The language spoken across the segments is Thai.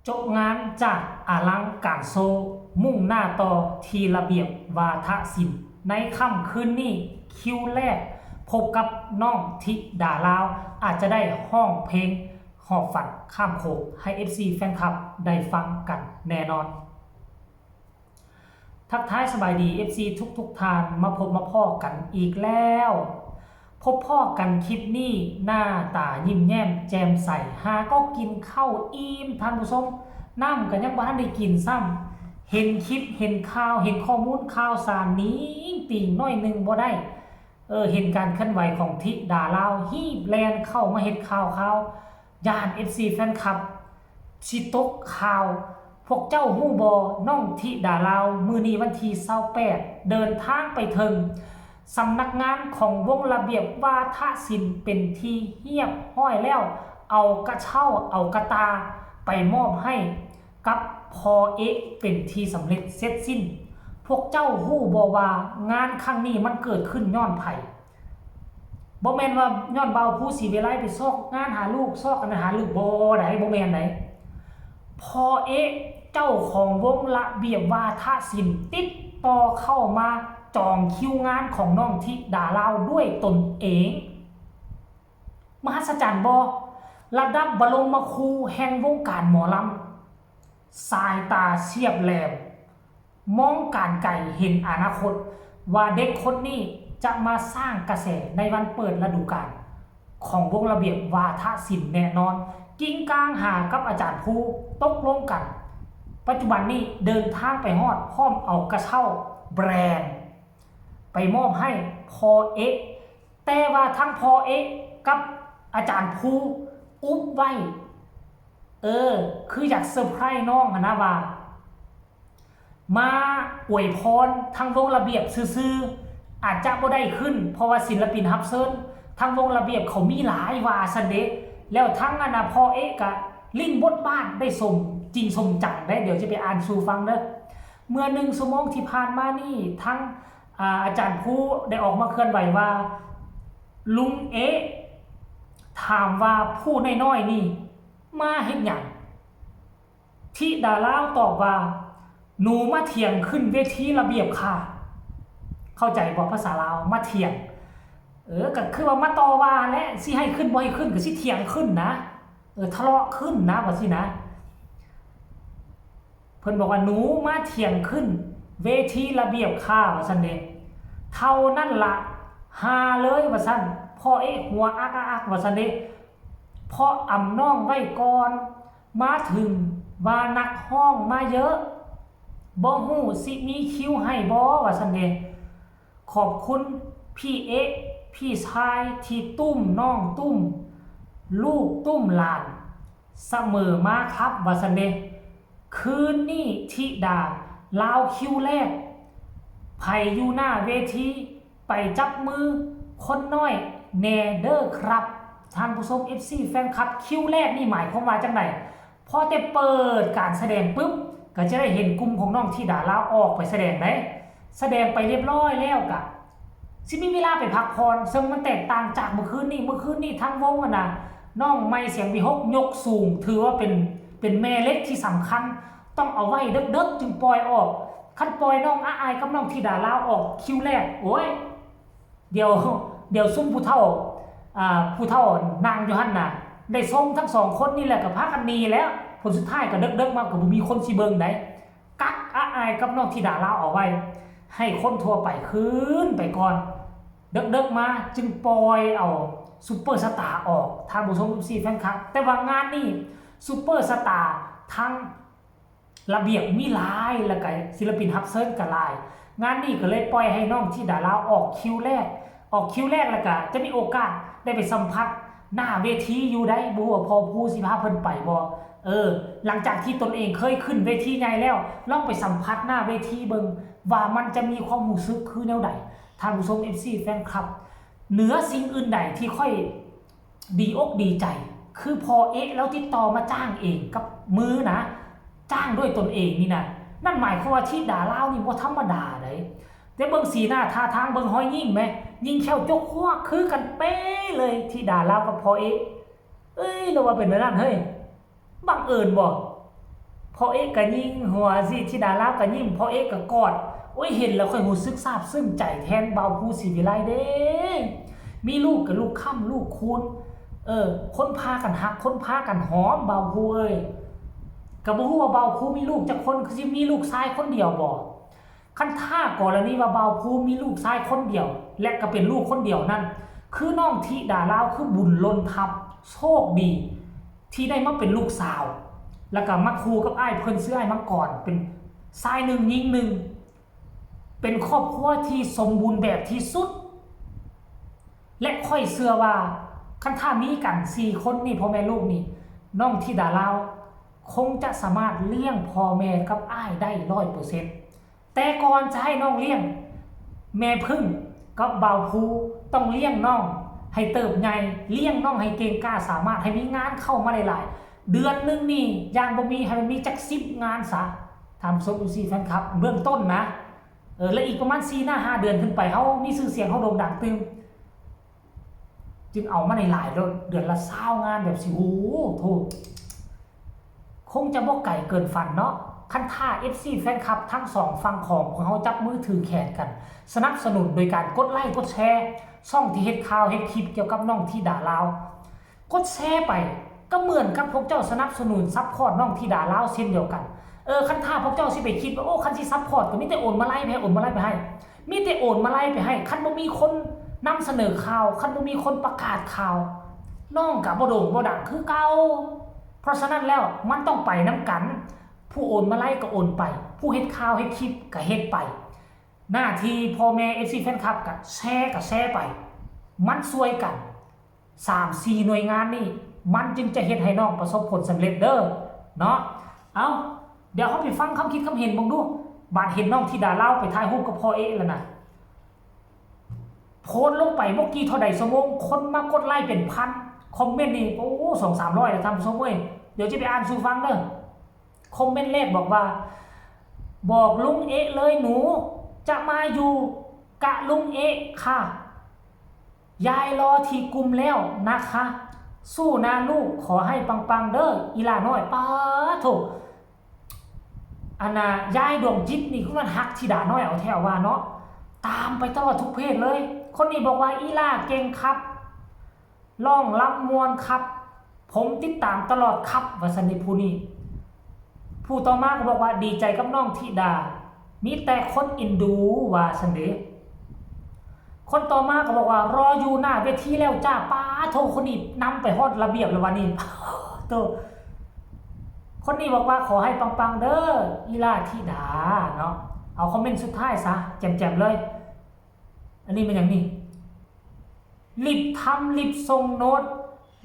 จบงานจากอลังการโซมุ่งหน้าต่อทีระเบียบวาทศิลป์ในค่ำคืนนี้คิวแรกพบกับน้องธิดาลาวอาจจะได้ห้องเพลงหอบฝันข้ามโขงให้ FC แฟนคลับได้ฟังกันแน่นอนทักทายสบายดี FC ทุกทานมาพบมาพ่อกันอีกแล้วพบพ่อกันคลิปนี้หน้าตายิ้มแย้มแจ่มใสหาก็กินข้าวอิ่มท่านผู้ชมน้ำกันยังบ่ทันได้กินซ้ำเห็นคลิปเห็นข่าวเห็นข้อมูลข่าวสารนี้ติ่งน้อยหนึ่งบ่ได้เห็นการเคลื่อนไหวของธิดาลาวฮีบแลนเข้ามาเห็นข่าวย่าน FC แฟนคลับสิตกข่าวพวกเจ้าฮู้บ่น้องธิดาลาวมื้อนี้วันที่28เดินทางไปถึงสำนักงานของวงระเบียบวาทศิลป์เป็นที่เรียบร้อยแล้วเอากระเช้าเอากระตาไปมอบให้กับพอเอกเป็นที่สำเร็จเสร็จสิ้นพวกเจ้าฮู้บ่ว่างานครั้งนี้มันเกิดขึ้นย้อนไผบ่แม่นว่าย้อนเบาผู้สีเวไลไปซอกงานหาลูกซอกกันหาลูกบ่ได้บ่แม่นไดพอเอกเจ้าของวงระเบียบวาทศิลป์ติดต่อเข้ามาจองคิวงานของน้องธิดาลาวด้วยตนเองมหัศจรรย์บ่ระดับบรมครูแห่งวงการหมอลำสายตาเฉียบแหลมมองการไกลเห็นอนาคตว่าเด็กคนนี้จะมาสร้างกระแสในวันเปิดฤดูกาลของวงระเบียบวาทศิลป์แน่นอนกิ้งก้างหากับอาจารย์ภูตกลงกันปัจจุบันนี้เดินทางไปฮอดพร้อมเอากระเช้าแบรนด์ไปมอบให้พอเอกแต่ว่าทั้งพอเอกกับอาจารย์ภูอุ๊บไว้คืออยากเซอร์ไพรส์น้องนะว่ามาอวยพรทางวงระเบียบซื่อๆอาจจะบ่ได้ขึ้นเพราะว่าศิลปินรับเชิญทางวงระเบียบเขามีหลายว่าซันเดแล้วทั้งพอเอกกะลิ้นบทบาทได้สมจริงสมจังได้เดี๋ยวจะไปอ่านสู่ฟังเด้อเมื่อ1 ชั่วโมงที่ผ่านมานี่ทั้งอาจารย์ผู้ได้ออกมาเคลื่อนไหวว่าลุงถามว่าผู้น้อยๆนี่มาเฮ็ดหยังธิดาลาวตอบว่าหนูมาเถียงขึ้นเวทีระเบียบค่ะเข้าใจบ่ภาษาลาวมาเถียงก็คือว่ามาต่อว่าและสิให้ขึ้นบ่ให้ขึ้นก็สิเถียงขึ้นนะทะเลาะขึ้นนะว่าสินะเพิ่นบอกว่าหนูมาเถียงขึ้นเวทีระเบียบค่ะว่าซั่นเด้เท่านั้นล่ะหาเลยว่าซั่นพ่อหัวอักว่าซั่นเด้พ่ออำน้องไว้ก่อนมาถึงว่านักห้องมาเยอะบ่ฮู้สิมีคิวให้บ่ว่าซั่นเด้ขอบคุณพี่พี่ชายที่ตุ้มน้องตุ้มลูกตุ้มหลานเสมอมาครับว่าซั่นเด้คืนนี้ธิดาลาวคิวแรกไผอยู่หน้าเวทีไปจับมือคนน้อยแนเดอร์ครับท่านผู้ชม FC แฟนคลับคิวแรกนี่หมายความว่าจังไดพอแต่เปิดการแสดงปุ๊บก็จะได้เห็นกลุ่มของน้องธิดาลาวออกไปแสดงได้แสดงไปเรียบร้อยแล้วกะสิมีเวลาไปพักผ่อนซึ่งมันแตกต่างจากเมื่อคืนนี้ทั้งวงน้องไม่เสียงวิหกยกสูงถือว่าเป็นแม่เล็กที่สำคัญต้องเอาไว้เด็กๆจึงปล่อยออกคันปล่อยน้องอายกับน้องธิดาลาวออกคิวแรกโอ้ยเดี๋ยวซุ่มผู้เฒ่านางอยู่หั่นน่ะได้ส้มทั้ง2คนนี่แหละกับพากันหนีแล้วผลสุดท้ายก็เด็กๆมาก็บ่มีคนสิเบิ่งได้กักอายกับน้องธิดาลาวเอาไว้ให้คนทั่วไปคืนไปก่อนเด็กๆมาจึงปล่อยเอาซุปเปอร์สตาร์ออกทางผู้ชม4แฟนคลับแต่ว่างานนี้ซุปเปอร์สตาร์ทั้งระเบียบมีหลายแล้วก็ศิลปินรับเชิญก็หลายงานนี้ก็เลยปล่อยให้น้องธิดาลาวออกคิวแรกแล้วก็จะมีโอกาสได้ไปสัมผัสหน้าเวทีอยู่ได้บ่ว่าพอผู้สิพาเพิ่นไปบ่หลังจากที่ตนเองเคยขึ้นเวทีใหญ่แล้วลองไปสัมผัสหน้าเวทีเบิ่งว่ามันจะมีความรู้สึกคือแนวใดท่านผู้ชม FC แฟนคลับเหนือสิ่งอื่นใดที่ค่อยดีอกดีใจคือพอแล้วติดต่อมาจ้างเองกับมือนะจ้างด้วยตนเองนี่นะนั่นหมายความว่าธิดาลาวนี่บ่ธรรมดาเด้แต่เบิ่งสีหน้าท่าทางเบิ่งห้อยยิ่งไหมยิ่งแค่จกหัวคือกันเป๊ะเลยธิดาลาวกับพอเราว่าเป็นแบบนั้นเฮ้ยบังเอิญบ่ พ่อเอ๊ะก็ยิ้มหัวสิธิดาลาวก็ยิ้มพ่อเอ๊ะก็กอดโอ้ยเห็นแล้วค่อยรู้สึกซาบซึ้งใจแทนเบาภูศรีวิไลเด้มีลูกกับลูกค่ำลูกคูณคนพากันหักคนพากันหอมเบาภูเอ้ยก็บ่ฮู้ว่าเบาภูมีลูกจักคนคือสิมีลูกชายคนเดียวบ่คันถ้ากรณีว่าเบาภูมีลูกชายคนเดียวและก็เป็นลูกคนเดียวนั่นคือน้องธิดาลาวคือบุญล้นทับโชคดีที่ได้มาเป็นลูกสาวแล้วก็มาคู่กับอ้ายเพิ่นซื้ออ้ายมังกรเป็นชายหนึ่งหญิงหนึ่งเป็นครอบครัวที่สมบูรณ์แบบที่สุดและค่อยเชื่อว่าคันถ้ามีกัน4คนนี่พ่อแม่ลูกนี่น้องธิดาลาวคงจะสามารถเลี้ยงพ่อแม่กับอ้ายได้ 100% แต่ก่อนจะให้น้องเลี้ยงแม่พึ่งกับบ่าวภูต้องเลี้ยงน้องให้เติบใหญ่เลี้ยงน้องให้เก่งกล้าสามารถให้มีงานเข้ามาหลายๆเดือนนึงนี่อย่างบ่มีให้มันมีจัก10งานซะทำซุปซีแฟนคลับเบื้องต้นนะและอีกประมาณ4-5 เดือนขึ้นไปเฮามีชื่อเสียงเฮาโด่งดังตึมจึงเอามาในหลายเดือนละ20งานแบบสิโอ้โหคงจะบ่ไกลเกินฝันเนาะคันท่า FC แฟนคลับทั้ง2ฝั่งของเฮาจับมือถือแขนกันสนับสนุนโดยการกดไลค์กดแชร์ช่องที่เฮ็ดข่าวเฮ็ดคลิปเกี่ยวกับน้องธิดาลาวกดแชร์ไปก็เหมือนกับพวกเจ้าสนับสนุนซัพพอร์ตน้องธิดาลาวเช่นเดียวกันคันท่าพวกเจ้าสิไปคิดว่าโอ้คันสิซัพพอร์ตก็มีแต่โอนมาไล่ไปให้โอนมาไล่ไปให้มีแต่โอนมาไล่ไปให้คันบ่มีคนนำเสนอข่าวคันบ่มีคนประกาศข่าวน้องก็บ่โด่งบ่ดังคือเก่าเพราะฉะนั้นแล้วมันต้องไปนำกันผู้โอนมาไล่ก็โอนไปผู้เฮ็ดข่าวเฮ็ดคลิปก็เฮ็ดไปหน้าที่พ่อแม่ FC แฟนคลับก็แชร์ไปมันช่วยกัน 3-4 หน่วยงานนี่มันจึงจะเฮ็ดให้น้องประสบผลสำเร็จเด้อเนาะเอาเดี๋ยวเขาไปฟังคำคิดคำเห็นบ้างดูบาดเห็นน้องธิดาลาวไปถ่ายรูปกับพ่อเอ๊ะแล้วนะโพสลงไปเมื่อกี้เท่าใดชั่วโมงคนมากดไลค์เป็นพันคอมเมนต์นี่โอ้200-300แล้วทำสมมุติเดี๋ยวจะไปอ่านสู่ฟังเด้อคอมเมนต์แรกบอกว่าบอกลุงเอ๊ะเลยหนูจะมาอยู่กะลุงเอ๊ะค่ะยายรอที่กลุ่มแล้วนะคะสู้นะลูกขอให้ปังๆเด้ออีหลาน้อยป้าโถอันน่ะยายดวงจิตนี่คือมันฮักธิดาน้อยเอาแถวว่าเนาะตามไปตลอดทุกเพศเลยคนนี้บอกว่าอีหลาเก่งครับร้องรำมวนครับผมติดตามตลอดครับว่าสันนิผู้นี้ผู้ต่อมาก็บอกว่าดีใจกับน้องธิดามีแต่คนอินดูว่าสันเดคนต่อมาก็บอกว่ารออยู่หน้าเวทีแล้วจ้าป้าโทคนนี้นำไปฮอดระเบียบแล้ววันนี้โตคนนี้บอกว่าขอให้ปังๆเด้ออีลาธิดาเนาะเอาคอมเมนต์สุดท้ายซะแจ่มๆเลยอันนี้เป็นอย่างนี้รีบทำรีบส่งโน้ต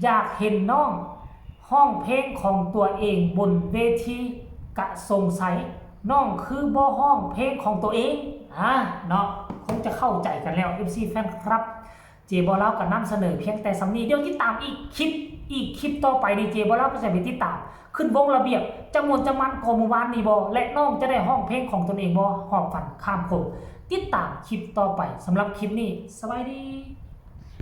อยากเห็นน้องห้องเพลงของตัวเองบนเวทีกะสงสัยน้องคือบ่ห้องเพลงของตัวเองเนาะคงจะเข้าใจกันแล้ว FC แฟนครับเจบอลเล่าก็นำเสนอเพียงแต่สำนีเดี๋ยวที่ตามอีกคลิปต่อไปในเจบอลเล่าก็จะไปติดตามขึ้นวงระเบียบจำนวนจำมันกอมูวานนี่บอและน้องจะได้ห้องเพลงของตนเองบอหอบฝันข้ามคมติดตามคลิปต่อไปสำหรับคลิปนี้สบายดี